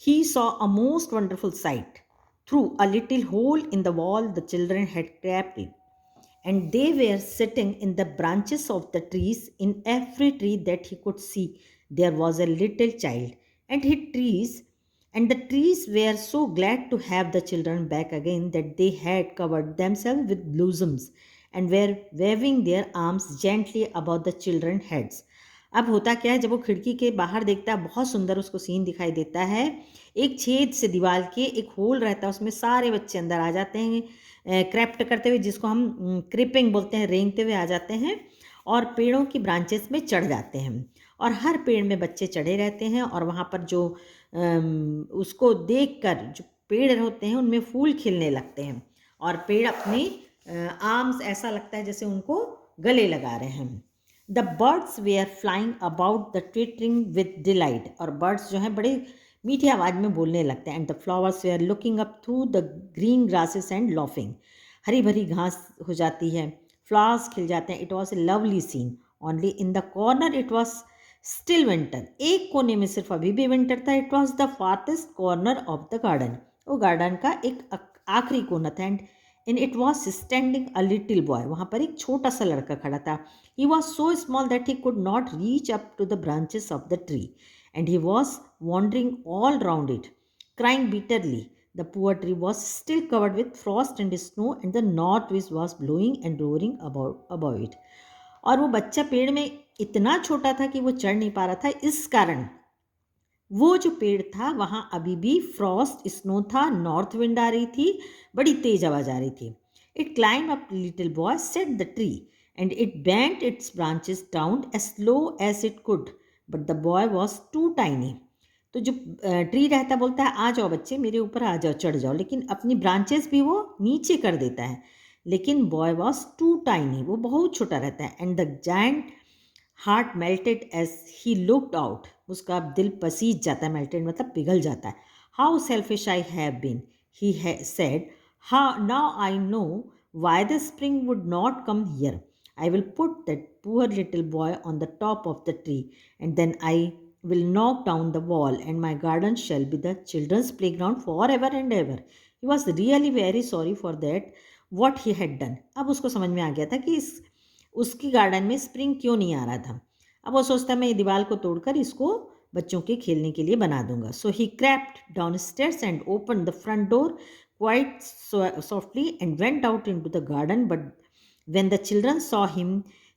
he saw a most wonderful sight. Through a little hole in the wall, the children had crept in, and they were sitting in the branches of the trees. In every tree that he could see, there was a little child, and his trees and the trees were so glad to have the children back again that they had covered themselves with blossoms and were waving their arms gently above the children's heads. अब होता क्या है, जब वो खिड़की के बाहर देखता है, बहुत सुंदर उसको सीन दिखाई देता है। एक छेद से दीवार के एक होल रहता है, उसमें सारे बच्चे अंदर आ जाते हैं, क्रैप्ट करते हुए, जिसको हम क्रिपिंग बोलते हैं, रेंगते हुए आ जाते हैं और पेड़ों की ब्रांचेस में चढ़ जाते हैं। और हर पेड़ में बच्चे चढ़े रहते हैं और वहाँ पर जो उसको देखकर जो पेड़ होते हैं उनमें फूल खिलने लगते हैं और पेड़ अपने आर्म्स ऐसा लगता है जैसे उनको गले लगा रहे हैं। The birds were flying about the twittering with delight, और बर्ड्स जो हैं बड़े मीठी आवाज़ में बोलने लगते हैं। And the flowers were looking up through the green grasses and laughing, हरी भरी घास हो जाती है, फ्लावर्स खिल जाते हैं। It was a lovely scene, only in the corner it was still winter, एक कोने में सिर्फ अभी भी विंटर था। It was the farthest corner of the garden, वो गार्डन का एक आखिरी कोना था। And in it was standing a little boy, वहाँ पर एक छोटा सा लड़का खड़ा था। He was so small that he could not reach up to the branches of the tree, and he was wandering all round it, crying bitterly. The poor tree was still covered with frost and snow, and the north wind was blowing and roaring above it. और वो बच्चा पेड़ में इतना छोटा था कि वो चढ़ नहीं पा रहा था, इस कारण वो जो पेड़ था वहाँ अभी भी फ्रॉस्ट स्नो था, नॉर्थ विंड आ रही थी, बड़ी तेज आवाज आ रही थी। It climb up little boy, set the tree, and it bent its branches down as slow as it could, but the boy was too tiny. तो जो ट्री रहता बोलता है आ जाओ बच्चे मेरे ऊपर आ जाओ, चढ़ जाओ, लेकिन अपनी ब्रांचेस भी वो नीचे कर देता है। लेकिन बॉय वॉज टू टाइनी, वो बहुत छोटा रहता है। And the giant heart melted as he looked out, उसका दिल पसीज जाता है, मेल्टेड मतलब पिघल जाता है। How selfish I have been, he said, how now I know why the spring would not come here. I will put that poor little boy on the top of the tree, and then I will knock down the wall, and my garden shall be the children's playground forever and ever. He was really very sorry for that, what he had done. अब उसको समझ में आ गया था कि उसकी garden में spring क्यों नहीं आ रहा था। अब वो सोचता मैं ये दीवार को तोड़कर इसको बच्चों के खेलने के लिए बना दूंगा। So he crept down stairs and open the front door quite softly and went out into the garden, but when the children saw him,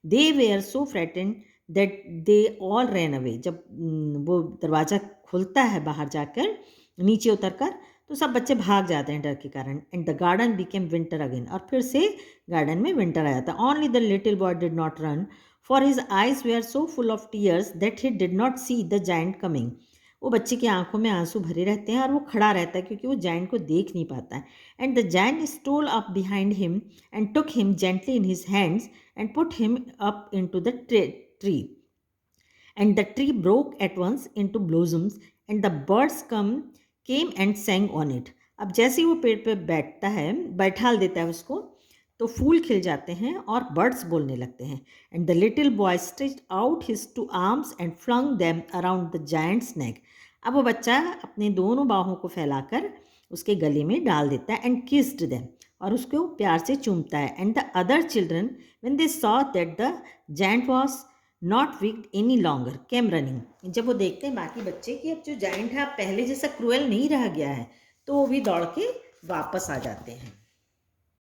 they were so frightened that they all ran away. जब वो दरवाज़ा खुलता है बाहर जाकर, नीचे उतरकर, तो सब बच्चे भाग जाते हैं डर के कारण। And the garden became winter again, और फिर से गार्डन में विंटर आ जाता। Only the little boy did not run, for his eyes were so full of tears that he did not see the giant coming. वो बच्चे की आंखों में आंसू भरे रहते हैं और वो खड़ा रहता है क्योंकि वो जायंट को देख नहीं पाता है। And the giant stole up behind him and took him gently in his hands and put him up into the tree, and the tree broke at once into blossoms, and the birds came and sang on it. अब जैसे ही वो पेड़ पे बैठता है, बैठाल देता है उसको, तो फूल खिल जाते हैं और बर्ड्स बोलने लगते हैं। And the little boy stretched out his two arms and flung them around the giant's neck. अब वो बच्चा अपने दोनों बाहों को फैलाकर उसके गले में डाल देता है, एंड किस्ड देम, और उसको प्यार से चूमता है। And the other children when they saw that the giant was not weak any longer came running, जब वो देखते हैं बाकी बच्चे कि अब जो जायंट है अब पहले जैसा क्रूएल नहीं रह गया है, तो वो भी दौड़ के वापस आ जाते हैं।